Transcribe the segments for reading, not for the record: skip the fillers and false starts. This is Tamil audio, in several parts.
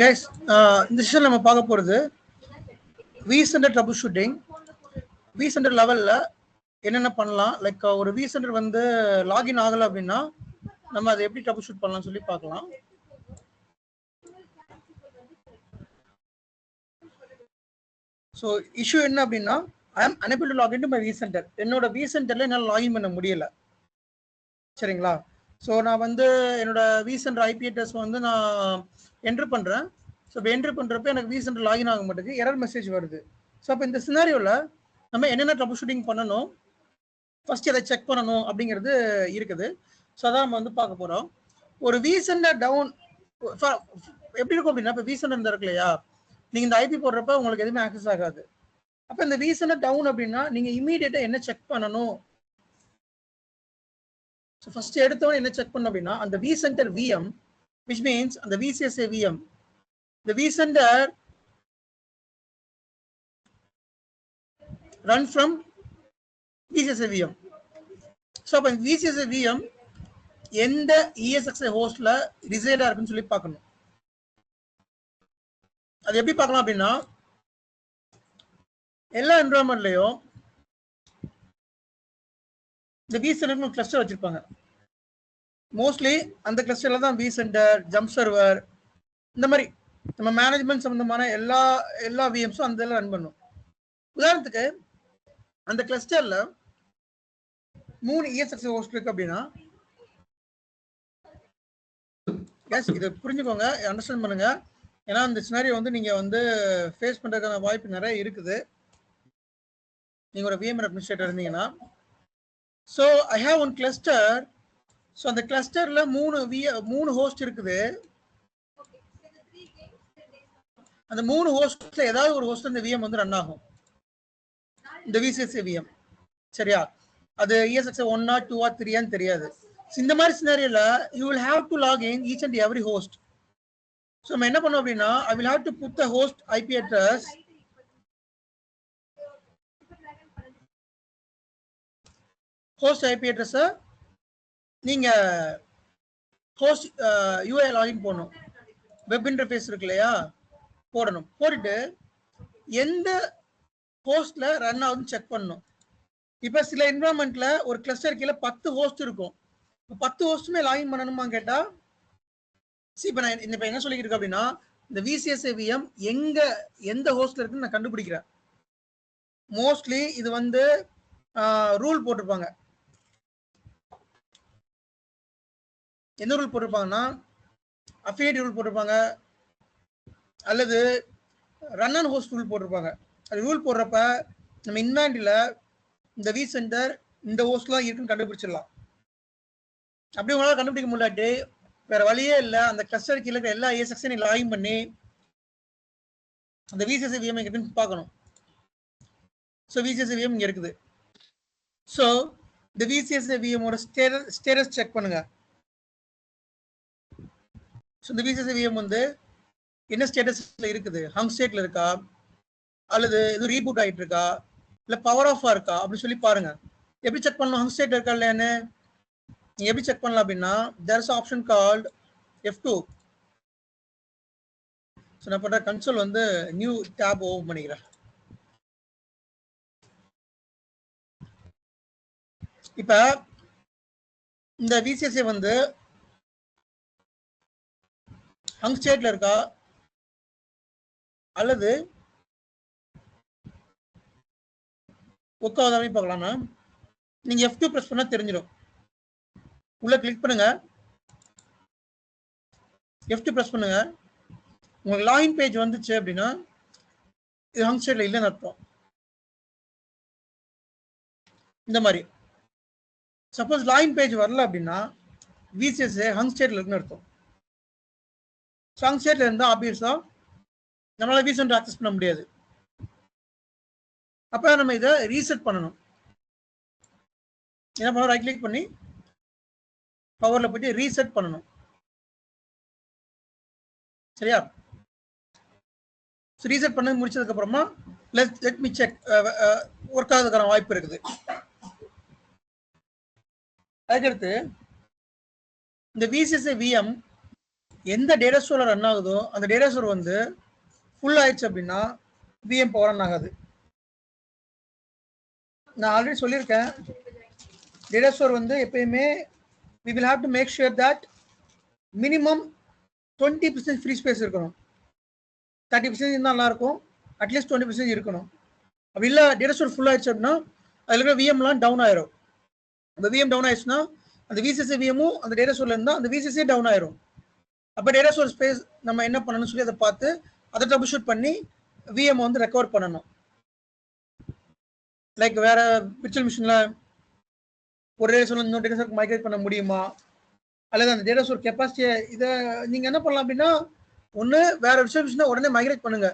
கைஸ், இந்த செஷன் நம்ம பார்க்க போகிறது விசென்டர் ட்ரபிள் ஷூட்டிங். விசென்டர் லெவலில் என்னென்ன பண்ணலாம், லைக் ஒரு விசென்டர் வந்து லாகின் ஆகலை அப்படின்னா நம்ம அதை எப்படி ட்ரபிள் ஷூட் பண்ணலாம்னு சொல்லி பார்க்கலாம். ஸோ இஷ்யூ என்ன அப்படின்னா, I am unable to login to my vCenter. என்னோட விசென்டரில் என்னால் லாகின் பண்ண முடியலை. சரிங்களா? ஸோ நான் வந்து என்னோட விசென்டர் ஐபி அட்ரஸ் வந்து நான் என்ட்ரு பண்ணுறேன். ஸோ இப்போ என்ட்ரு பண்ணுறப்ப எனக்கு விசென்டர் லாகின் ஆக மாட்டேங்குது, எரர் மெசேஜ் வருது. ஸோ அப்போ இந்த சினாரியோவில் நம்ம என்னென்ன ட்ரபிள் ஷூட்டிங் பண்ணணும், ஃபர்ஸ்ட் எதை செக் பண்ணணும் அப்படிங்கிறது இருக்குது. ஸோ அதான் நம்ம வந்து பார்க்க போகிறோம். ஒரு விசென்டர் டவுன் எப்படி இருக்கும் அப்படின்னா, இப்போ விசென்டர் இருந்தா இருக்கு இல்லையா, நீங்கள் இந்த ஐபி போடுறப்ப உங்களுக்கு எதுவுமே ஆக்சஸ் ஆகாது. அப்போ இந்த விசென்டர் டவுன் அப்படின்னா நீங்கள் இமீடியட்டாக என்ன செக் பண்ணணும்? ஸோ ஃபர்ஸ்ட் எடுத்தவொடனே என்ன செக் பண்ணணும் அப்படின்னா, அந்த விசென்டர் விஎம், விச் மீன்ஸ் அந்த விசிஎஸ்ஏ VM, the vCenter run from VCSA VM. So அப்ப VCSA VM எந்த ESXi ஹோஸ்ட்ல ரிசைடா இருக்குன்னு சொல்லி பார்க்கணும். அது எப்படி பார்க்கலாம் அப்படின்னா, எல்லா என்விரான்மெண்ட்லயும் இந்த vCenter கிளஸ்டர் வச்சிருப்பாங்க. மோஸ்ட்லி அந்த கிளஸ்டர்ல தான் vCenter, ஜம்ப் சர்வர், இந்த மாதிரி நம்ம மேனேஜ்மெண்ட் சம்பந்தமான எல்லா விஎம்ஸும் அந்த ரன் பண்ணும். உதாரணத்துக்கு அந்த கிளஸ்டர்ல 3 ESXi ஹோஸ்ட் இருக்கு அப்படின்னா, இதை புரிஞ்சுக்கோங்க, அண்டர்ஸ்டாண்ட் பண்ணுங்க. ஏன்னா இந்த சினாரியோ வந்து நீங்க வந்து ஃபேஸ் பண்றதுக்கான வாய்ப்பு நிறைய இருக்குது நீங்க ஒரு விஎம்ஆர் அட்மினிஸ்ட்ரேட்டர் இருந்தீங்கன்னா. So I have one cluster. So அந்த கிளஸ்டர்ல 3 ஹோஸ்ட் இருக்குது. அந்த 3 ஹோஸ்ட்ல ஏதாவது ஒரு ஹோஸ்ட் இந்த விஎம் வந்து ரன் ஆகும், இந்த விசிஎஸ்ஏ விஎம். சரியா? அது ESXi 1 or 2 or 3 தெரியாது. இந்த மாதிரி சினாரியோல you will have to log in each and every host. So நம்ம என்ன பண்ணோம் அப்படின்னா, I will have to put the host IP address, host IP address நீங்க ஹோஸ்ட் யூஐ லாகின் போடணும், வெப் இன்டர்ஃபேஸ் இருக்கு இல்லையா, போடணும். போட்டுட்டு எந்த ஹோஸ்ட்ல ரன் ஆகுதுன்னு செக் பண்ணணும். இப்ப சில என்விரான்மெண்ட்ல ஒரு கிளஸ்டர் கீழே 10 ஹோஸ்ட் இருக்கும். 10 ஹோஸ்ட்டுமே லாகின் பண்ணணுமா கேட்டா, இப்ப நான் இப்ப என்ன சொல்லிட்டு இருக்கேன் அப்படின்னா, இந்த விசிஎஸ்ஏ விஎம் எந்த ஹோஸ்ட்ல இருக்குன்னு நான் கண்டுபிடிக்கிறேன். மோஸ்ட்லி இது வந்து ரூல் போட்டிருப்பாங்க. என்ன ரூல் போட்டிருப்பாங்கன்னா, அஃபிலியேட் ரூல் போட்டிருப்பாங்க, அல்லது ரன் அண்ட் ஹோஸ்ட் ரூல் போட்டிருப்பாங்க. அது ரூல் போடுறப்ப நம்ம இன்வாண்டில இந்த விசென்டர் இந்த ஹோஸ்ட்லாம் இருக்குன்னு கண்டுபிடிச்சிடலாம். அப்படி உங்களால் கண்டுபிடிக்க முடியாட்டி வேற வழியே இல்லை, அந்த கிளஸ்டர் கீழே எல்லா ESXையும் லாகின் பண்ணி அந்த விசிஎஸ்ஏ விஎம் இருக்குன்னு பார்க்கணும். ஸோ விசிஎஸ்ஏ விஎம் இங்கே இருக்குது. ஸோ இந்த விசிஎஸ்ஏ விஎமோட ஸ்டேட்டஸ் செக் பண்ணுங்க. ஸோ இந்த விசிஎஸ்ஏ விஎம் வந்து என்ன ஸ்டேட்டஸ்ல இருக்குது, ஹங் ஸ்டேட்ல இருக்கா, அல்லது எதுவும் ரீபூட் ஆகிட்டு இருக்கா, இல்லை பவர் ஆஃபா இருக்கா அப்படின்னு சொல்லி பாருங்க. எப்படி செக் பண்ணலாம் ஹங் ஸ்டேட் இருக்கா இல்லையான்னு? நீங்க எப்படி செக் பண்ணலாம் அப்படின்னா, there is option called F2. So நான் பண்ற கன்சோல் வந்து நியூ டேப் ஓபன் பண்ணிக்கிறேன். இப்ப இந்த விசிஎஸ்ஏ வந்து ஹங் ஸ்டேட்ல இருக்கா அல்லது ஒக்காவதாவே பார்க்கலாம்னா, நீங்க F2 பிரஸ் பண்ணா தெரிஞ்சிடும். உள்ள கிளிக் பண்ணுங்க, F2 பிரஸ் பண்ணுங்க. உங்களுக்கு லாகின் பேஜ் வந்துச்சு அப்படின்னா இது ஹங் ஸ்டேட்ல இல்லைன்னு அர்த்தம். இந்த மாதிரி சப்போஸ் லாகின் பேஜ் வரல அப்படின்னா விசிஎஸ்ஏ ஹங் ஸ்டேட்ல இருக்குன்னு அர்த்தம். ஹங் ஸ்டேட்ல இருந்தா ஆப்வியஸா நம்மளால விசென்டர் ஆக்சஸ் பண்ண முடியாது. அப்ப நம்ம இதை ரீசெட் பண்ணணும். என்ன பண்ணணும், ரைட் கிளிக் பண்ணி பவர்ல போயிட்டு ரீசெட் பண்ணணும். சரியா? ரீசெட் பண்ணி முடிச்சதுக்கு அப்புறமா லெட் மீ செக் ஒர்க் ஆகிறதுக்கான வாய்ப்பு இருக்குது. அதுக்கடுத்து இந்த விசிஎஸ்ஏ விஎம் எந்த டேட்டா ஸ்டோரில் ரன் ஆகுதோ அந்த டேட்டா ஸ்டோர் வந்து ஃபுல் ஆயிடுச்சு அப்படின்னா விஎம் பவர் ஆன் ஆகாது. நான் ஆல்ரெடி சொல்லியிருக்கேன், டேட்டா ஸ்டோர் வந்து எப்பயுமே we will have to make sure that minimum 20% free space இருக்கணும். 30% இருந்தால் நல்லா இருக்கும், அட்லீஸ்ட் 20% இருக்கணும். அப்படி இல்லை டேட்டா ஸ்டோர் ஃபுல் ஆயிடுச்சு அப்படின்னா அதில் இருக்கிற விஎம்லாம் டவுன் ஆயிரும். அந்த விஎம் டவுன் ஆயிடுச்சுன்னா அந்த விசிசி விஎமும் அந்த டேட்டா ஸ்டோர்ல இருந்தால் அந்த விசிசி டவுன் ஆயிரும். அப்போ டேட்டா ஸ்டோர் ஸ்பேஸ் நம்ம என்ன பண்ணணும்னு சொல்லி அதை பார்த்து அதை ட்ரபிள் ஷூட் பண்ணி விஎம் வந்து ரெக்கவர் பண்ணணும். லைக் வேற விர்ச்சுவல் மிஷினில் ஒரு டேட்டா ஸ்டோர் இன்னொரு டேட்டா ஸ்டோருக்கு மைக்ரேட் பண்ண முடியுமா, அல்லது அந்த டேட்டா ஸ்டோர் கெப்பாசிட்டியை இதை நீங்கள் என்ன பண்ணலாம் அப்படின்னா, ஒன்று வேற விர்ச்சுவல் மிஷினை உடனே மைக்ரேட் பண்ணுங்க,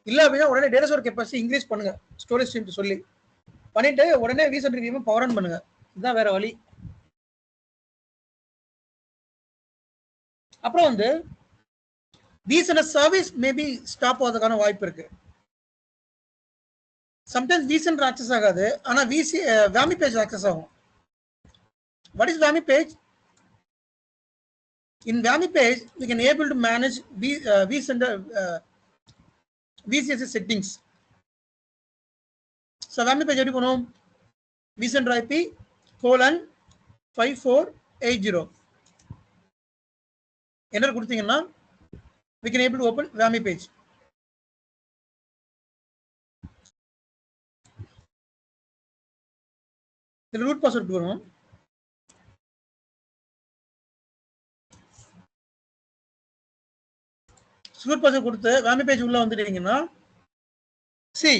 இல்லை அப்படின்னா உடனே டேட்டா ஸ்டோர் கெப்பாசிட்டி இன்க்ரீஸ் பண்ணுங்க ஸ்டோரேஜ் ஸ்ட்ரீம் சொல்லி பண்ணிட்டு உடனே விசென்டர் விஎம் பவர் ஆன் பண்ணுங்க. இதுதான் வேற வழி. அப்புறம் வந்து விசென்டர் சர்வீஸ் மேபி ஸ்டாப் ஆகிறதுக்கான வாய்ப்பு இருக்கு. சம்டைம்ஸ் விசென்டர் ஆக்சஸ் ஆகாது, ஆனா வாமி பேஜ் ஆக்சஸ் ஆகும். What is WAMI page? In WAMI page, we can able to manage vCenter VCSS settings. So WAMI page எப்படி போனோம்? vCenter IP :5480 enter கொடுத்தீங்கன்னா we can able to open WAMI page. The root password கொடுக்கணும். root password கொடுத்து WAMI page உள்ள வந்துட்டீங்கன்னா see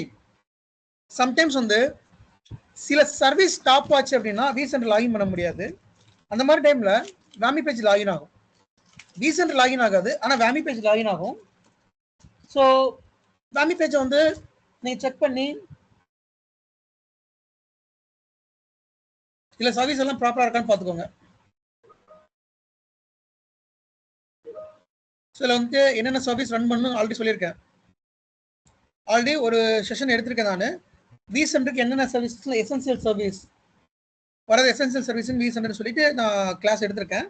sometimes வந்து சில சர்வீஸ் ஸ்டாப் ஆச்சு அப்படின்னா vCenter லாகின் பண்ண முடியாது. அந்த மாதிரி டைம்ல WAMI page லாகின் ஆகும். vCenter லாகின் ஆகாது, ஆனா WAMI page லாகின் ஆகும். ஸோ WAMI page வந்து நீங்க செக் பண்ணி இல்ல சர்வீஸ் எல்லாம் ப்ராப்பரா இருக்கான்னு பாத்துக்கோங்க. இதுல வந்து என்னென்ன சர்வீஸ் ரன் பண்ணணும் ஆல்ரெடி சொல்லியிருக்கேன். ஆல்ரெடி ஒரு செஷன் எடுத்திருக்கேன் நான். vCenterக்கு என்னென்ன சர்வீஸ் எசென்சியல் சர்வீஸ் வரது எசென்சியல் சர்வீஸ் vCenter சொல்லிட்டு நான் கிளாஸ் எடுத்திருக்கேன்.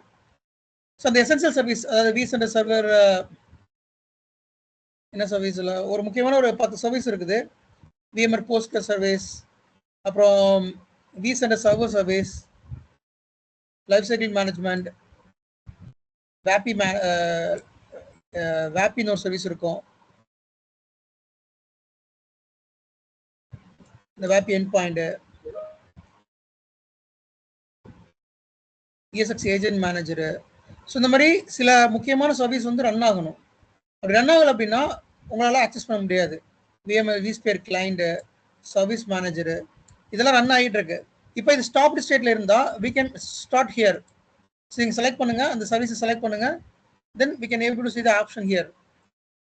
ஸோ அந்த எசென்சியல் சர்வீஸ் அதாவது vCenter சர்வர் என்ன சர்வீஸ்ல ஒரு முக்கியமான ஒரு 10 சர்வீஸ் இருக்குது. VMware Postgres சர்வீஸ், அப்புறம் vCenter server service, life cycle management, வேப்பின்னு ஒரு சர்வீஸ் இருக்கும். இந்த vAPI end point, ESX agent manager. So இந்த மாதிரி சில முக்கியமான சர்வீஸ் வந்து ரன் ஆகணும். அப்படி ரன் ஆகலை அப்படின்னா உங்களால் ஆக்சஸ் பண்ண முடியாது. VMware vSphere client, service manager இதெல்லாம் ரன் ஆகிட்டு இருக்கு. இப்போ இது ஸ்டாப்டு ஸ்டேட்ல இருந்தால் we can start here. So நீங்கள் செலக்ட் பண்ணுங்க, அந்த சர்வீஸை செலக்ட் பண்ணுங்க, then we can able to see the option here.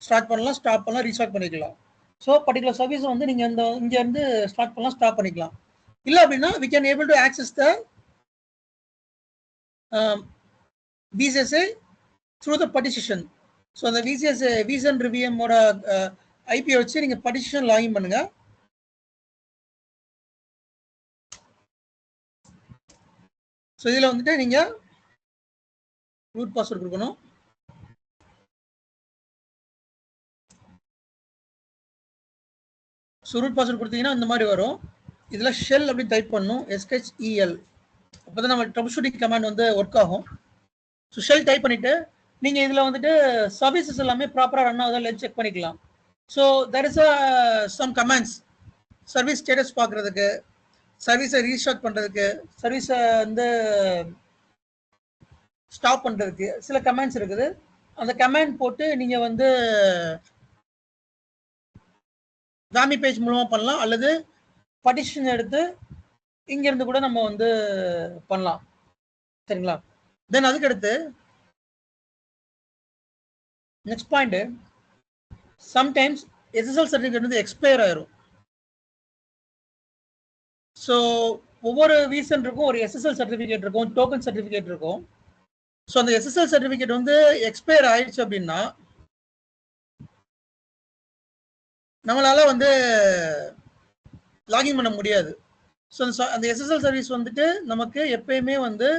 Start பண்ணலாம், ஸ்டாப் பண்ணலாம், ரீஸ்டார்ட் பண்ணிக்கலாம். ஸோ பர்டிகுலர் சர்வீஸ் வந்து நீங்கள் இந்த இங்கேருந்து ஸ்டார்ட் பண்ணலாம், ஸ்டாப் பண்ணிக்கலாம். இல்லை அப்படின்னா we can able to access the VCSA through the partition. So அந்த vCenter VMோட ஐபியை வச்சு நீங்கள் partition லாகின் பண்ணுங்க. ஸோ இதில் வந்துட்டு நீங்கள் ரூட் பாஸ்வேர்ட் கொடுக்கணும். ஸோ ரூட் பாஸ்வேர்ட் கொடுத்தீங்கன்னா இந்த மாதிரி வரும். இதில் ஷெல் அப்படின்னு டைப் பண்ணணும், SHEL. அப்போ தான் நம்ம ட்ரபிள் ஷூட்டிங் கமாண்ட் வந்து ஒர்க் ஆகும். ஸோ ஷெல் டைப் பண்ணிவிட்டு நீங்கள் இதில் வந்துட்டு சர்வீசஸ் எல்லாமே ப்ராப்பராக ரன் ஆகுதா இல்லைன்னு செக் பண்ணிக்கலாம். So there is some commands service status பார்க்குறதுக்கு, சர்வீஸை ரீஸ்டார்ட் பண்ணுறதுக்கு, சர்வீஸை வந்து ஸ்டாப் பண்ணுறதுக்கு சில கமாண்ட்ஸ் இருக்குது. அந்த கமாண்ட் போட்டு நீங்கள் வந்து WAMI பேஜ் மூலமாக பண்ணலாம், அல்லது பார்ட்டிஷன் எடுத்து இங்கேருந்து கூட நம்ம வந்து பண்ணலாம். சரிங்களா? தென் அதுக்கு அடுத்து next point, sometimes SSL certificate வந்து எக்ஸ்பயர் ஆயிரும். ஸோ ஒவ்வொரு vCenterக்கும் ஒரு SSL சர்டிஃபிகேட் இருக்கும், டோக்கன் சர்டிஃபிகேட் இருக்கும். ஸோ அந்த SSL சர்டிஃபிகேட் வந்து எக்ஸ்பயர் ஆயிடுச்சு அப்படின்னா நம்மளால வந்து லாகின் பண்ண முடியாது. ஸோ அந்த SSL சர்வீஸ் வந்துட்டு நமக்கு எப்பயுமே வந்து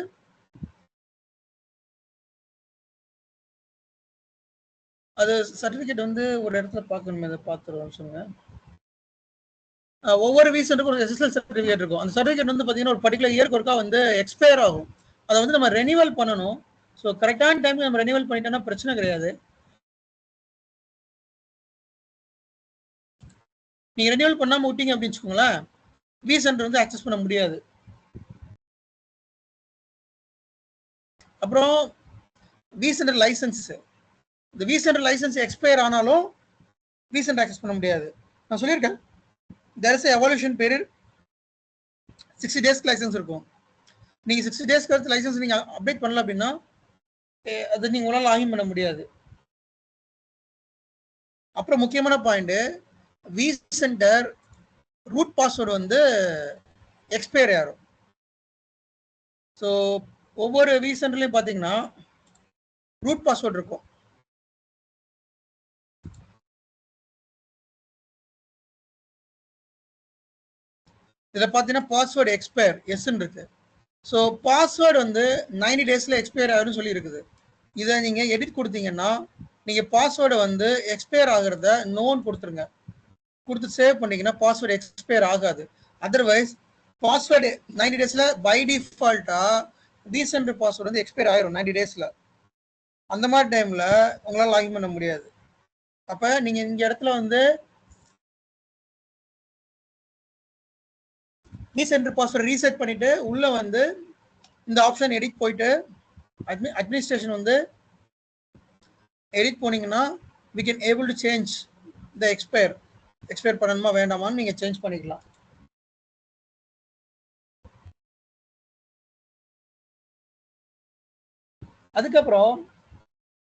அது சர்டிஃபிகேட் வந்து ஒரு இடத்துல பார்க்கணுமே, அதை பார்த்துருவோம் சொல்லுங்க. ஒவ்வொரு வீசென்ட்டுக்கும் ஒரு எஸ்எஸ்எல் சர்டிஃபிகேட் இருக்கும். அந்த சர்டிஃபிகேட் வந்து பார்த்தீங்கன்னா ஒரு பர்டிகுலர் இயர்க்கு ஒருக்கா வந்து எக்ஸ்பயர் ஆகும். அதை வந்து நம்ம ரெனிவல் பண்ணணும். ஸோ கரெக்டான டைம்ல நம்ம ரெனிவல் பண்ணிட்டோம்னா பிரச்சனை கிடையாது. நீங்க ரெனிவல் பண்ணாம விட்டீங்க அப்படின்னு வச்சுக்கோங்களேன், வீசென்ட் வந்து ஆக்சஸ் பண்ண முடியாது. அப்புறம் வீசென்டர் லைசன்ஸ், இந்த வீசென்டர் லைசன்ஸ் எக்ஸ்பயர் ஆனாலும் வீசென்ட் ஆக்சஸ் பண்ண முடியாது. நான் சொல்லியிருக்கேன், there is a evolution period. 60 days licence இருக்கும். நீங்க 60 days கழிச்சு லைசன்ஸ் நீங்க அப்டேட் பண்ணல அப்படின்னா அது நீங்க உங்களால லாகின் பண்ண முடியாது. அப்புறம் முக்கியமான பாயிண்ட், வீசென்டர் ரூட் பாஸ்வேர்டு வந்து எக்ஸ்பயர் ஆகும். ஸோ ஒவ்வொரு வீசென்டர்லையும் பார்த்தீங்கன்னா ரூட் பாஸ்வேர்டு இருக்கும். இதில் பார்த்தீங்கன்னா பாஸ்வேர்டு எக்ஸ்பயர் எஸ்ன்னு இருக்கு. ஸோ பாஸ்வேர்டு வந்து 90 daysல எக்ஸ்பயர் ஆகுதுன்னு சொல்லி இருக்குது. இதை நீங்கள் எடிட் கொடுத்தீங்கன்னா நீங்கள் பாஸ்வேர்டை வந்து எக்ஸ்பயர் ஆகிறத நோன் கொடுத்துருங்க. கொடுத்து சேவ் பண்ணிங்கன்னா பாஸ்வேர்டு எக்ஸ்பயர் ஆகாது. அதர்வைஸ் பாஸ்வேர்டு 90 daysல பை டிஃபால்ட்டாக வீசென்டர் பாஸ்வேர்டு வந்து எக்ஸ்பயர் ஆகிரும் 90 daysல. அந்த மாதிரி டைமில் உங்களால் லாகின் பண்ண முடியாது. அப்போ நீங்கள் இந்த இடத்துல வந்து வீசென்டர் பாஸ்வேர்டு ரீசெட் பண்ணிட்டு உள்ள வந்து இந்த ஆப்ஷன் எடிட் போயிட்டு அட்மினிஸ்ட்ரேஷன் வந்து எடிட் போனீங்கன்னா we can able to change the expire பண்ணணுமா வேண்டாமான்னு நீங்க சேஞ்ச் பண்ணிக்கலாம். அதுக்கப்புறம்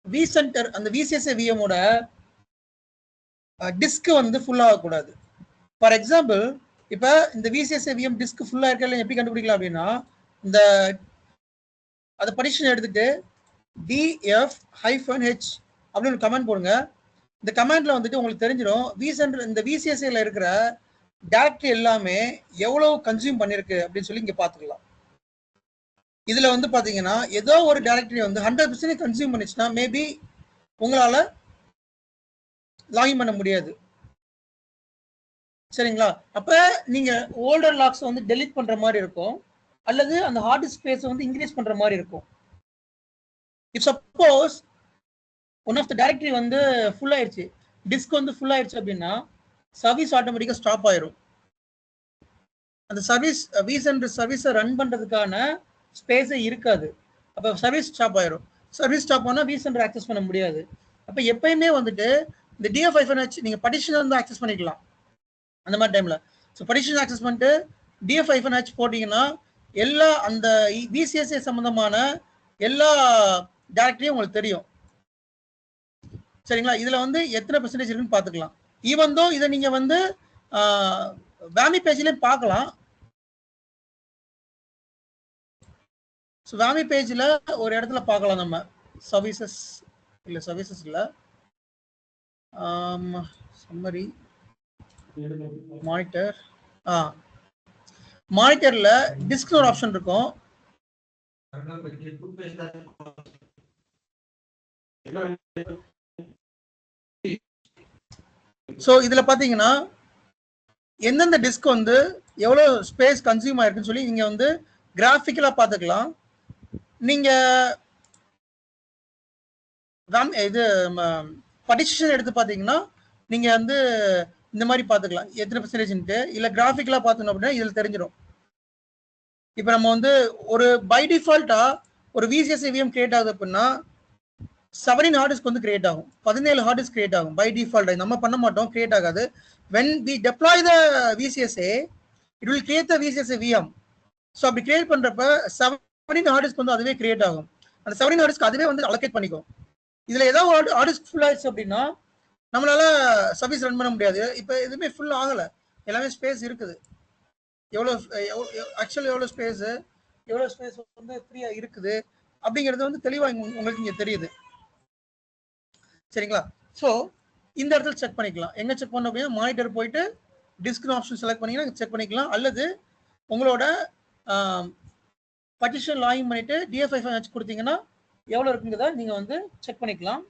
வீசென்டர் அந்த விசிஎஸ்ஏ விஎமோட டிஸ்க் வந்து ஃபுல் ஆகக்கூடாது. ஃபார் எக்ஸாம்பிள் இப்போ இந்த விசிஎஸ்ஏ விஎம் டிஸ்க் ஃபுல்லாக இருக்கல எப்படி கண்டுபிடிக்கலாம் அப்படின்னா, இந்த அதை பர்மிஷன் எடுத்துட்டு df-h அப்படின்னு கமெண்ட் போடுங்க. இந்த கமெண்ட்ல வந்துட்டு உங்களுக்கு தெரிஞ்சிடும் வீசென்டர் இந்த விசிஎஸ்ஏல இருக்கிற டைரக்டரி எல்லாமே எவ்வளவு கன்சியூம் பண்ணிருக்கு அப்படின்னு சொல்லி இங்க பாத்துக்கலாம். இதுல வந்து பாத்தீங்கன்னா ஏதோ ஒரு டைரக்டரி வந்து 100% கன்சியூம் பண்ணிச்சுன்னா மேபி உங்களால லாகின் பண்ண முடியாது. சரிங்களா? அப்ப நீங்க ஓல்டர் லாக்ஸ் வந்து டெலீட் பண்ற மாதிரி இருக்கும், அல்லது அந்த ஹார்ட் டிஸ்க் ஸ்பேஸ் வந்து இன்க்ரீஸ் பண்ற மாதிரி இருக்கும். If suppose one of the directory வந்து ஃபுல் ஆயிடுச்சு, டிஸ்க் வந்து ஃபுல் ஆயிடுச்சு அப்படின்னா சர்வீஸ் ஆட்டோமேட்டிக்கா ஸ்டாப் ஆயிரும். அந்த சர்வீஸ் வீசென்டர் சர்வீஸை ரன் பண்றதுக்கான ஸ்பேஸே இருக்காது. அப்போ சர்வீஸ் ஸ்டாப் ஆயிரும். சர்வீஸ் ஸ்டாப் ஆனால் வீசென்டர் ஆக்சஸ் பண்ண முடியாது. அப்போ எப்பயுமே வந்துட்டு இந்த df-h நீங்க பட்டிஷன் வந்து ஆக்சஸ் பண்ணிக்கலாம் அந்த மாதிரி டைம்ல. ஸோ பட்டிஷன் ஆக்சஸ் பண்ணிட்டு df-h போட்டீங்கன்னா எல்லா அந்த விசிஎஸ்ஏ சம்பந்தமான எல்லா டைரக்டரியும் உங்களுக்கு தெரியும். சரிங்களா? இதுல வந்து எத்தனை பெர்சன்டேஜ் இருக்குன்னு பாத்துக்கலாம். ஈவன் தோ இதை நீங்க வந்து வாமி பேஜ்லயும் பார்க்கலாம். ஸோ வாமி பேஜ்ல ஒரு இடத்துல பார்க்கலாம் நம்ம சர்வீசஸ் இல்லை சர்வீசஸ் இல்லை சம்மரி மானிட்டர் மானிட்டர்ல டிஸ்க் ஒரு ஆப்ஷன் இருக்கும். ஸோ இதுல பாத்தீங்கன்னா எந்தெந்த டிஸ்க் வந்து எவ்வளவு ஸ்பேஸ் கன்சியூம் ஆயிருக்குன்னு சொல்லி நீங்க வந்து கிராஃபிக்கலா பாத்துக்கலாம். நீங்க இது பட்டிஷன் எடுத்து பாத்தீங்கன்னா நீங்க வந்து இந்த மாதிரி பாத்துக்கலாம் எத்தனை பெர்சன்டேஜ்ன்ட்டு. இல்ல கிராஃபிக்கலா பார்த்தோம் அப்படின்னா இதுல தெரிஞ்சிடும். இப்போ நம்ம வந்து ஒரு பை டிஃபால்ட்டா ஒரு விசிஎஸ்ஏ விஎம் கிரியேட் ஆகுது அப்படின்னா 17 ஹார்ட் டிஸ்க் வந்து கிரியேட் ஆகும், 17 ஹார்ட் டிஸ்க் கிரியேட் ஆகும் பை டிஃபால்ட். நம்ம பண்ண மாட்டோம், கிரியேட் ஆகாது. when we deploy the VCSA it will create the VCSA VM. So அப்படி கிரியேட் பண்றப்ப 17 ஹார்ட் டிஸ்க் வந்து அதுவே கிரியேட் ஆகும். அந்த 17 ஹார்ட் டிஸ்க் அதுவே வந்து அலோகேட் பண்ணிக்கும். இதுல ஏதாவது ஹார்ட் டிஸ்க் ஃபுல் ஆயிடுச்சு அப்படின்னா நம்மளால சர்வீஸ் ரன் பண்ண முடியாது. இப்போ எதுவுமே ஃபுல் ஆகல, எல்லாமே ஸ்பேஸ் இருக்குது. எவ்வளோ ஆக்சுவலி எவ்வளோ ஸ்பேஸ் வந்து ஃப்ரீயா இருக்குது அப்படிங்கிறது வந்து தெளிவாக உங்களுக்கு இங்கே தெரியுது. சரிங்களா? ஸோ இந்த இடத்துல செக் பண்ணிக்கலாம். எங்க செக் பண்ண அப்படின்னா மானிட்டர் போயிட்டு டிஸ்க் ஆப்ஷன் செலக்ட் பண்ணீங்கன்னா செக் பண்ணிக்கலாம். அல்லது உங்களோட பட்டிஷன் லாகின் பண்ணிட்டு df-h கொடுத்தீங்கன்னா எவ்வளோ இருக்குங்கிறத நீங்க வந்து செக் பண்ணிக்கலாம்.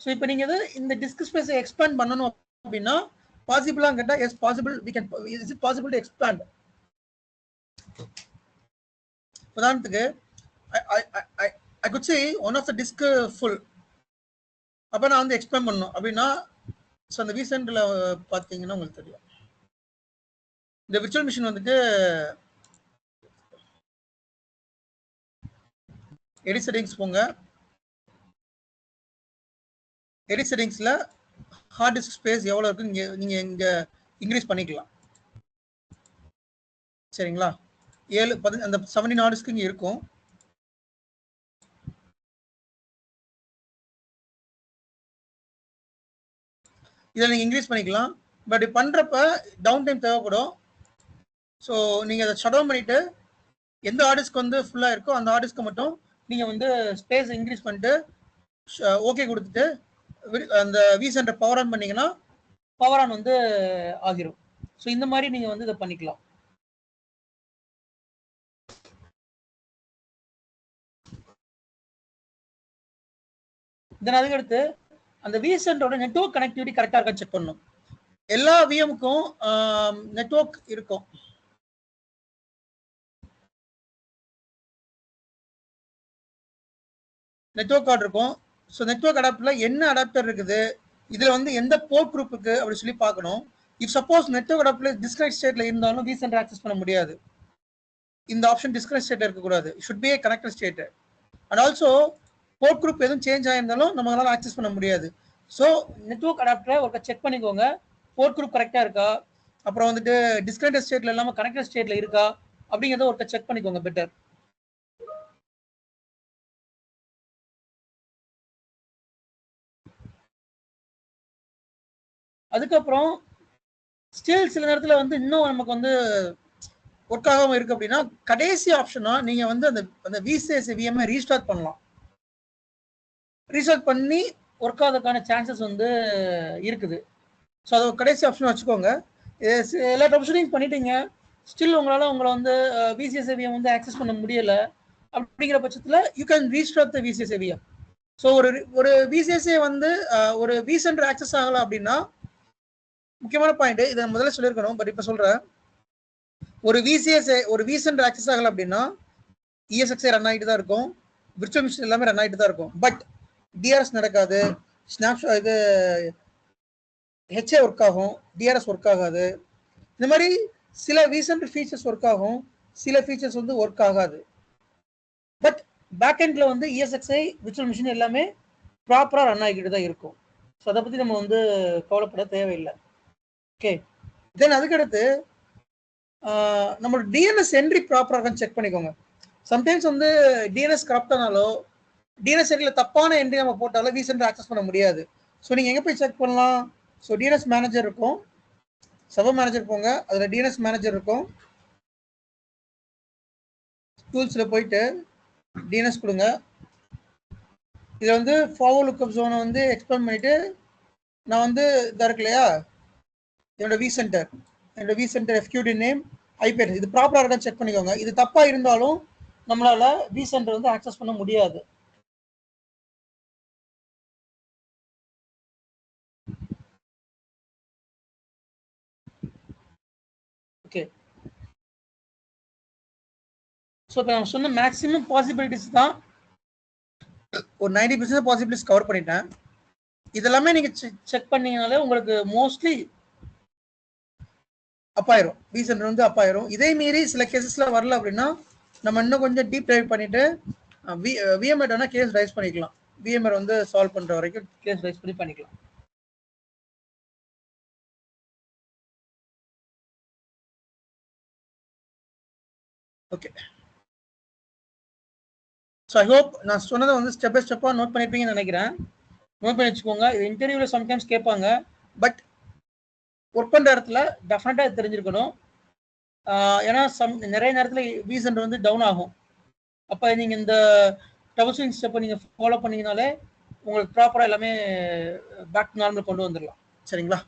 ஸோ இப்போ நீங்க இந்த டிஸ்க் ஸ்பேஸை எக்ஸ்பேண்ட் பண்ணணும் அப்படின்னா பாசிபிளா கேட்டா yes possible we can is it possible to expand. உதாரணத்துக்கு I could say one of the disk full. அப்ப நான் எக்ஸ்பேண்ட் பண்ணணும் அப்படின்னா ஸோ அந்த விசென்ட்ல பார்த்தீங்கன்னா உங்களுக்கு தெரியும் இந்த விர்ச்சுவல் மிஷின் எடிட் செட்டிங்ஸ் போங்க. எடிட் செட்டிங்ஸ்ல ஹார்ட் டிஸ்க் ஸ்பேஸ் எவ்வளவு இருக்கு நீங்க இங்க இன்க்ரீஸ் பண்ணிக்கலாம். சரிங்களா? 7 அந்த 17 ஹார்ட் டிஸ்க் இங்க இருக்கும். இதை நீங்க இன்க்ரீஸ் பண்ணிக்கலாம். பட் பண்றப்ப டவுன் டைம் தேவைப்படும். ஸோ நீங்க அதை ஷட் டவுன் பண்ணிட்டு எந்த ஹார்ட் டிஸ்க் ஃபுல்லா இருக்கோ அந்த ஹார்ட் டிஸ்க்கு மட்டும் நீங்க ஸ்பேஸ் இன்க்ரீஸ் பண்ணிட்டு ஓகே கொடுத்துட்டு அந்த விசென்டர் பவர் ஆன் பண்ணீங்கன்னா பவர் ஆன் ஆகிரும். ஸோ இந்த மாதிரி நீங்க இதை பண்ணிக்கலாம். தென் அதுக்கடுத்து அந்த விசென்டரோட நெட்வொர்க் கனெக்டிவிட்டி கரெக்டா இருக்கா செக் பண்ணணும். எல்லா விஎம்க்கும் நெட்வொர்க் இருக்கும். நெட்வொர்க் கார்டு இருக்கும். ஸோ நெட்வொர்க் அடாப்டர்ல என்ன அடாப்டர் இருக்குது, இதுல எந்த போர்ட் குரூப்புக்கு அப்படி சொல்லி பார்க்கணும். இஃப் சப்போஸ் நெட்வொர்க் அடாப்டர்ல டிஸ்கனெக்ட் ஸ்டேட்ல இருந்தாலும் விசென்டர் ஆக்சஸ் பண்ண முடியாது. இந்த ஆப்ஷன் டிஸ்கனெக்ட் ஸ்டேட்ல இருக்கக்கூடாது. Should be a connected state. And also port group எதுவும் சேஞ்ச் ஆயிருந்தாலும் நம்மளால ஆக்சஸ் பண்ண முடியாது. ஸோ நெட்வொர்க் அடாப்டரை ஒரு செக் பண்ணிக்கோங்க. போர்ட் குரூப் கரெக்டா இருக்கா, அப்புறம் டிஸ்கனெக்டட் ஸ்டேட்ல இல்லாம கனெக்டட் ஸ்டேட்ல இருக்கா அப்படிங்கிறத ஒரு செக் பண்ணிக்கோங்க பெட்டர். அதுக்கப்புறம் ஸ்டில் சில நேரத்துல இன்னும் நமக்கு ஒர்க் ஆகாம இருக்கு அப்படின்னா கடைசி ஆப்ஷனா நீங்க அந்த விசிஎஸ் விஎம் ரீஸ்டார்ட் பண்ணலாம். ரீஸ்டார்ட் பண்ணி ஒர்க் ஆகிறதுக்கான சான்சஸ் இருக்குது. ஸோ அதை கடைசி ஆப்ஷன் வச்சுக்கோங்க. எல்லா ட்ரபிள்ஷூட்டிங் பண்ணிட்டீங்க, ஸ்டில் உங்களை விசிஎஸ் விஎம் ஆக்சஸ் பண்ண முடியல அப்படிங்கிற பட்சத்துல you can restart the VCS VM. So ஒரு விசிஎஸ்ஏ ஒரு விசென்டர் ஆக்சஸ் ஆகல அப்படின்னா முக்கியமான பாயிண்ட் இதை முதல்ல சொல்லியிருக்கணும், பட் இப்ப சொல்றேன். ஒரு விசென்டர் ஆக்சஸ் ஆகல அப்படின்னா இஎஸ்எக்ஸ்ஐ ரன் ஆகிட்டு தான் இருக்கும், விர்ச்சுவல் மிஷின் எல்லாமே ரன் ஆகிட்டு தான் இருக்கும். பட் டிஆர்எஸ் நடக்காது, ஸ்னாப்ஷாட் ஹெச்ஏ ஒர்க் ஆகும், டிஆர்எஸ் ஒர்க் ஆகாது. இந்த மாதிரி சில விசென்டர் ஃபீச்சர்ஸ் ஒர்க் ஆகும், சில ஃபீச்சர்ஸ் ஒர்க் ஆகாது. பட் பேக் எண்ட்ல இஎஸ்எக்ஸ்ஐ விர்ச்சுவல் மிஷின் எல்லாமே ப்ராப்பரா ரன் ஆகிட்டு தான் இருக்கும். ஸோ அதை பத்தி நம்ம கவலைப்பட தேவையில்லை. ஓகே, தென் அதுக்கடுத்து நம்மளோட டிஎன்எஸ் என்ட்ரி ப்ராப்பராக செக் பண்ணிக்கோங்க. சம்டைம்ஸ் டிஎன்எஸ் கரெக்ட் ஆனாலோ டிஎன்எஸ் என்ட்ரியில் தப்பான என்ட்ரி நம்ம போட்டாலும் விசென்டர் ஆக்சஸ் பண்ண முடியாது. ஸோ நீங்கள் எங்கே போய் செக் பண்ணலாம்? ஸோ டிஎன்எஸ் மேனேஜர் இருக்கும், சர்வர் மேனேஜர் போங்க, அதில் டிஎன்எஸ் மேனேஜர் இருக்கும். டூல்ஸில் போயிட்டு டிஎன்எஸ் கொடுங்க. இதில் ஃபார்வர்ட் லுக்அப் ஜோனை எக்ஸ்பிளைன் பண்ணிட்டு நான் இதாக இருக்கு இல்லையா என்னோட விசென்டர் எஃப்கியூடி நேம் ஐபி அட்ரஸ் இது ப்ராப்பரா இருக்கா செக் பண்ணிக்கோங்க. இது தப்பா இருந்தாலும் நம்மளால விசென்டர் ஆக்சஸ் பண்ண முடியாது. ஓகே, ஸோ இப்போ நான் சொன்ன மேக்ஸிமம் பாசிபிலிட்டிஸ் தான் ஒரு 90% பாசிபிலிட்டிஸ் கவர் பண்ணிட்டேன். இதெல்லாமே நீங்க செக் பண்ணீங்கனாலே உங்களுக்கு மோஸ்ட்லி அப்பாயிரும், விசென்டர் அப்பாயிரும். இதே மீறி சில கேசஸ்ல வரல அப்படின்னா நம்ம இன்னும் கொஞ்சம் டீப் டைவ் பண்ணிட்டு விஎம்ஆர் வேணா கேஸ் ரைஸ் பண்ணிக்கலாம். விஎம்ஆர் சால்வ் பண்ற வரைக்கும் கேஸ் ரைஸ் பண்ணி பண்ணிக்கலாம். ஓகே, ஸோ ஐ ஹோப் நான் சொன்னதை ஸ்டெப் பை ஸ்டெப்பாக நோட் பண்ணிருப்பீங்கன்னு நினைக்கிறேன். நோட் பண்ணி வச்சுக்கோங்க. இது இன்டர்வியூல சம்டைம்ஸ் கேட்பாங்க, பட் ஒர்க் பண்ணுற இடத்துல டெஃபினட்டாக தெரிஞ்சிருக்கணும். ஏன்னா நிறைய நேரத்தில் விசென்டர் டவுன் ஆகும். அப்போ நீங்கள் இந்த ட்ரபிள்ஷூட்டிங் ஸ்டெப்பை நீங்கள் ஃபாலோ பண்ணீங்கனாலே உங்களுக்கு ப்ராப்பராக எல்லாமே பேக் டு நார்மல் கொண்டு வந்துடலாம். சரிங்களா?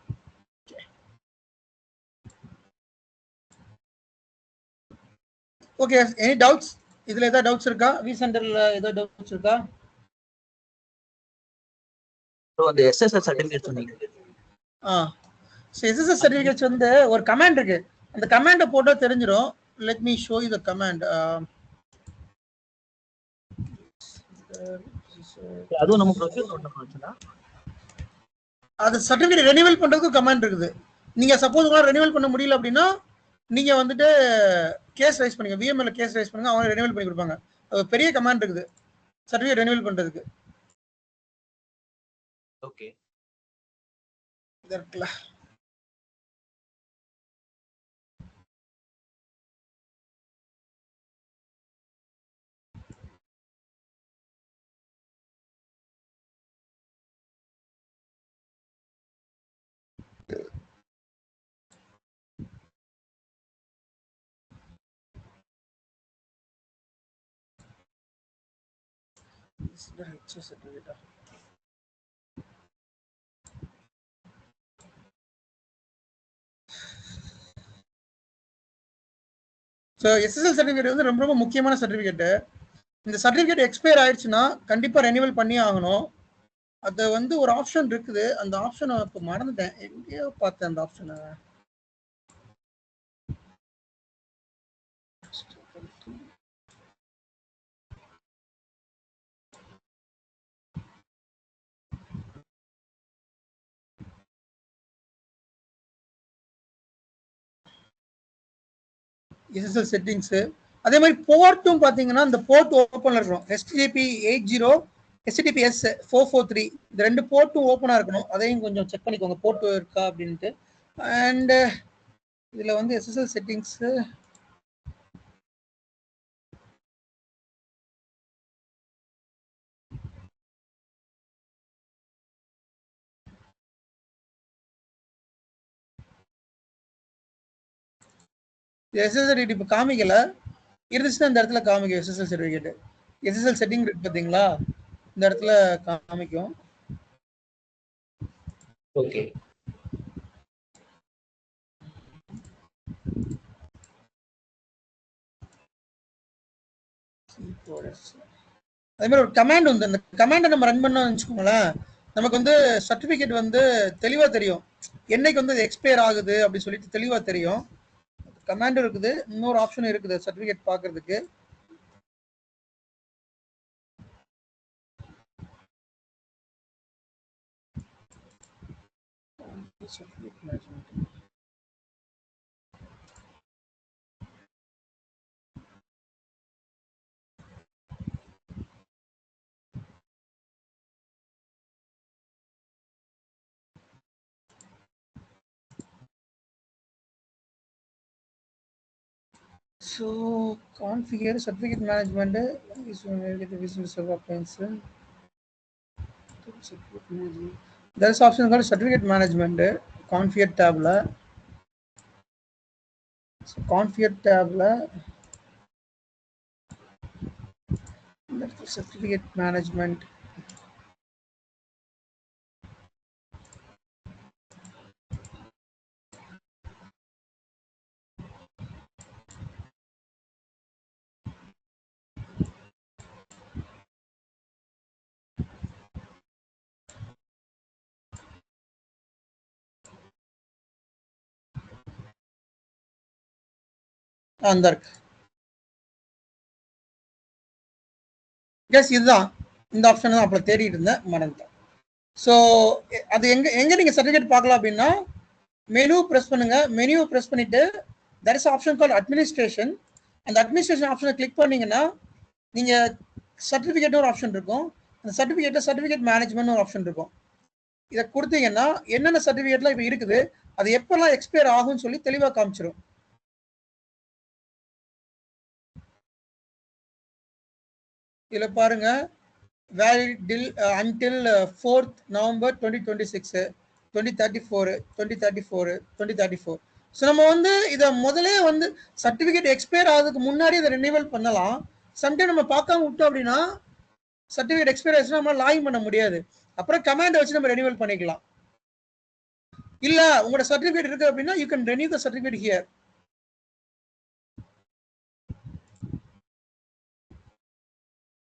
Okay, any doubts? இதுல ஏதாவது டவுட்ஸ் இருக்கா? விசென்டர்ல ஏதாவது டவுட்ஸ் இருக்கா? ஸோ அந்த எஸ்எஸ்எல் சர்டிஃபிகேட் சொன்னீங்க. எஸ்எஸ்எல் சர்டிஃபிகேட்ஸ் வந்து ஒரு கமாண்ட் இருக்கு, அந்த கமாண்டை போட்டால் தெரிஞ்சிடும். Let me show you the command. அதுவும் நம்ம ப்ரொசீஜர் பண்ணணும்னா அது சர்டிஃபிகேட் ரெனியூவல் பண்றதுக்கு கமாண்ட் இருக்குது. நீங்க சப்போஸ் உங்களால ரெனியூவல் பண்ண முடியல அப்படின்னா நீங்க வந்துட்டு கேஸ் ரைஸ் பண்ணுங்க, விஎம்எல்ல கேஸ் ரைஸ் பண்ணுங்க, அவங்க ரெனியூவல் பண்ணி கொடுப்பாங்க. அது பெரிய கமாண்ட் இருக்குது சர்டிஃபிகேட் ரெனியூவல் பண்றதுக்கு. ஓகே இது இருக்குல்ல, certificate. ஸோ எஸ்எஸ்எல் சர்டிஃபிகேட் வந்து ரொம்ப ரொம்ப முக்கியமான சர்டிஃபிகேட்டு. இந்த சர்டிஃபிகேட் எக்ஸ்பயர் ஆயிடுச்சுன்னா கண்டிப்பாக ரெனியூவல் பண்ணி ஆகணும். அது வந்து ஒரு ஆப்ஷன் இருக்குது, அந்த ஆப்ஷனை இப்போ மறந்துட்டேன், எங்கேயோ பார்த்தேன் அந்த ஆப்ஷனை. எஸ்எஸ்எல் செட்டிங்ஸு அதே மாதிரி போர்ட்டும் பார்த்தீங்கன்னா இந்த போர்ட் ஓப்பனில் இருக்கணும். HTTP 80 HTTPS 443 இந்த 2 போர்ட்டும் ஓப்பனாக இருக்கணும். அதையும் கொஞ்சம் செக் பண்ணிக்கோங்க போர்ட் இருக்கா அப்படின்ட்டு. அண்ட் இதில் வந்து எஸ்எஸ்எல் செட்டிங்ஸு எஸ்எஸ்எல் இப்போ காமிக்கல, இருந்துச்சுன்னா இந்த இடத்துல காமிக்கும் எஸ்எஸ்எல் சர்டிஃபிகேட். எஸ்எஸ்எல் செட்டிங் இருக்கு பார்த்தீங்களா, இந்த இடத்துல காமிக்கும். ஓகே அதே மாதிரி ஒரு கமாண்ட் வந்து அந்த கமாண்டை நம்ம ரன் பண்ணோம்னு வச்சுக்கோங்களேன், நமக்கு வந்து சர்டிஃபிகேட் வந்து தெளிவாக தெரியும், என்னைக்கு வந்து எக்ஸ்பயர் ஆகுது அப்படின்னு சொல்லிட்டு தெளிவாக தெரியும். கமாண்ட் இருக்குது, இன்னொரு ஆப்ஷன் இருக்குது சர்டிஃபிகேட் பார்க்கறதுக்கு. So configure certificate management is the visual server appliance. There is option called certificate management. Configure tab la. So configure tab la. That's the certificate management. அந்த எஸ் இதுதான், இந்த ஆப்ஷன் தான் அப்போ தேடிட்டு இருந்தேன், மறந்துட்டேன். ஸோ அது எங்கே நீங்கள் சர்டிஃபிகேட் பார்க்கலாம் அப்படின்னா மெனு ப்ரெஸ் பண்ணுங்க, மெனு ப்ரெஸ் பண்ணிட்டு there is option call administration. அந்த அட்மினிஸ்ட்ரேஷன் ஆப்ஷனை கிளிக் பண்ணீங்கன்னா நீங்கள் சர்டிஃபிகேட்னு ஒரு ஆப்ஷன் இருக்கும், அந்த சர்டிஃபிகேட்டில் சர்டிஃபிகேட் மேனேஜ்மெண்ட் ஒரு ஆப்ஷன் இருக்கும். இதை கொடுத்தீங்கன்னா என்னென்ன சர்டிஃபிகேட்லாம் இப்போ இருக்குது, அது எப்போல்லாம் எக்ஸ்பயர் ஆகும்னு சொல்லி தெளிவாக காமிச்சிடும். இதில் பாருங்க, valid until 4th November 2026, 2034, 2034, 2034. So நம்ம வந்து இதை முதலே வந்து சர்டிஃபிகேட் எக்ஸ்பயர் ஆகிறதுக்கு முன்னாடி இதை ரெனியூவல் பண்ணலாம். சம்டைம் நம்ம பார்க்காம விட்டோம் அப்படின்னா சர்டிஃபிகேட் எக்ஸ்பயர் ஆச்சுன்னா நம்ம லாகின் பண்ண முடியாது. அப்புறம் கமாண்டை வச்சு நம்ம ரெனியூவல் பண்ணிக்கலாம். இல்ல உங்களோட சர்டிஃபிகேட் இருக்கு அப்படின்னா you can renew the certificate here.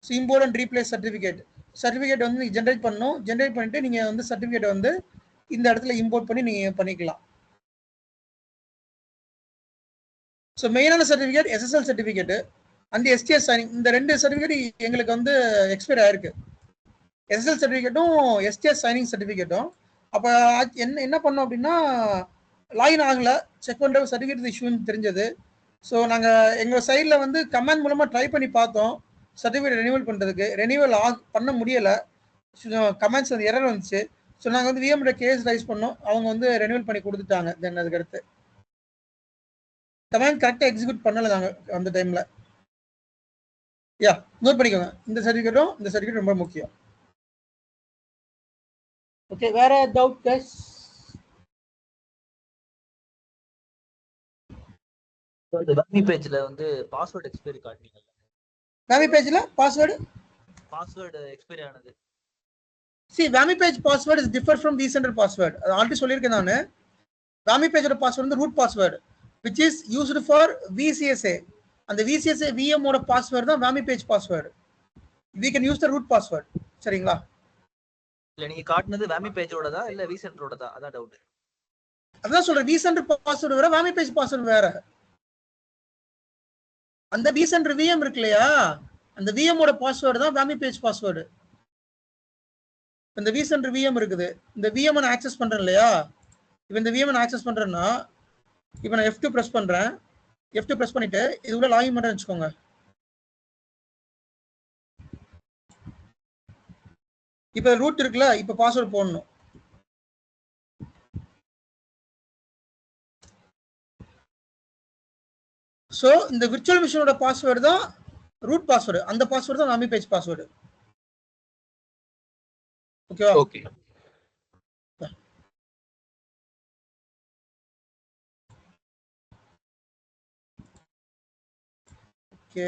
So import and replace certificate. Certificate வந்து நீங்க ஜென்ரேட் பண்ணணும். ஜென்ரேட் பண்ணிட்டு நீங்க வந்து சர்டிஃபிகேட் வந்து இந்த இடத்துல இம்போர்ட் பண்ணி நீங்க பண்ணிக்கலாம். ஸோ மெயினான சர்டிஃபிகேட் எஸ்எஸ்எல் சர்டிஃபிகேட் அந்த எஸ்டிஎஸ் சைனிங், இந்த 2 சர்டிஃபிகேட் எங்களுக்கு வந்து எக்ஸ்பைர் ஆயிருக்கு. எஸ்எஸ்எல் சர்டிஃபிகேட்டும் எஸ்டிஎஸ் சைனிங் சர்டிஃபிகேட்டும். அப்போ என்ன பண்ணோம் அப்படின்னா, லாகின் ஆகல, செக் பண்ணுற சர்டிஃபிகேட் இஷ்யூன்னு தெரிஞ்சது. ஸோ நாங்கள் எங்கள் சைடில் வந்து கமெண்ட் மூலமாக ட்ரை பண்ணி பார்த்தோம் சர்டிஃபிகேட் ரெனியூவல் பண்ணுறதுக்கு. ரெனியூவல் பண்ண முடியலை, கமெண்ட்ஸ் வந்து எரர் வந்துச்சு. ஸோ நாங்கள் வந்து விஎம்ட கேஸ் ரைஸ் பண்ணோம், அவங்க வந்து ரெனியூவல் பண்ணி கொடுத்துட்டாங்க. தென் அதுக்கடுத்து கமெண்ட் கரெக்டாக எக்ஸிக்யூட் பண்ணலை நாங்கள் அந்த டைமில். யா, நோட் பண்ணிக்கோங்க, இந்த சர்டிஃபிகேட் ரொம்ப முக்கியம். ஓகே, வேற டவுட் கைஸ்? இந்த வேமி பேஜ்ல வந்து பாஸ்வேர்ட் எக்ஸ்பைரி காட்டுனீங்கல்ல, வேமி பேஜ்ல பாஸ்வேர்டு எக்ஸ்பைரி ஆனது. See, Vami page password is different from vCenter password. அது ஆல்ரெடி சொல்லியிருக்கேன் நான். Vami page ஓட பாஸ்வேர்ட் வந்து root password which is used for VCSA. அந்த VCSA VM ஓட பாஸ்வேர்டு தான் Vami page password. We can use the root password. சரிங்களா? இல்ல நீங்க காட்டுனது Vami பேஜோடதா இல்ல vCenterோடதா? அதான் டவுட். அதான் சொல்றேன், vCenter பாஸ்வேர்டு வேற, Vami page பாஸ்வேர்டு வேற. அந்த vCenter VM இருக்கு இல்லையா, அந்த VM ஓட பாஸ்வேர்டு தான் Vami page பாஸ்வேர்டு. இந்த vCenter VM இருக்குது, இந்த VM நான் ஆக்சஸ் பண்றேன் இல்லையா, இப்போ இந்த VM நான் ஆக்சஸ் பண்றேன்னா, இப்போ நான் F2 பிரஸ் பண்றேன். F2 பிரஸ் பண்ணிட்டு இது உள்ள லாகின் பண்றேன்னு வெச்சுக்கோங்க. இப்போ ரூட் இருக்குல்ல, இப்போ பாஸ்வேர்ட் போடணும். சோ இந்த விர்ச்சுவல் மிஷினோட பாஸ்வேர்டு தான் ரூட் பாஸ்வேர்டு, அந்த பாஸ்வேர்டு தான் Vami page பாஸ்வேர்டு. ஓகேவா? ஓகே. ஓகே.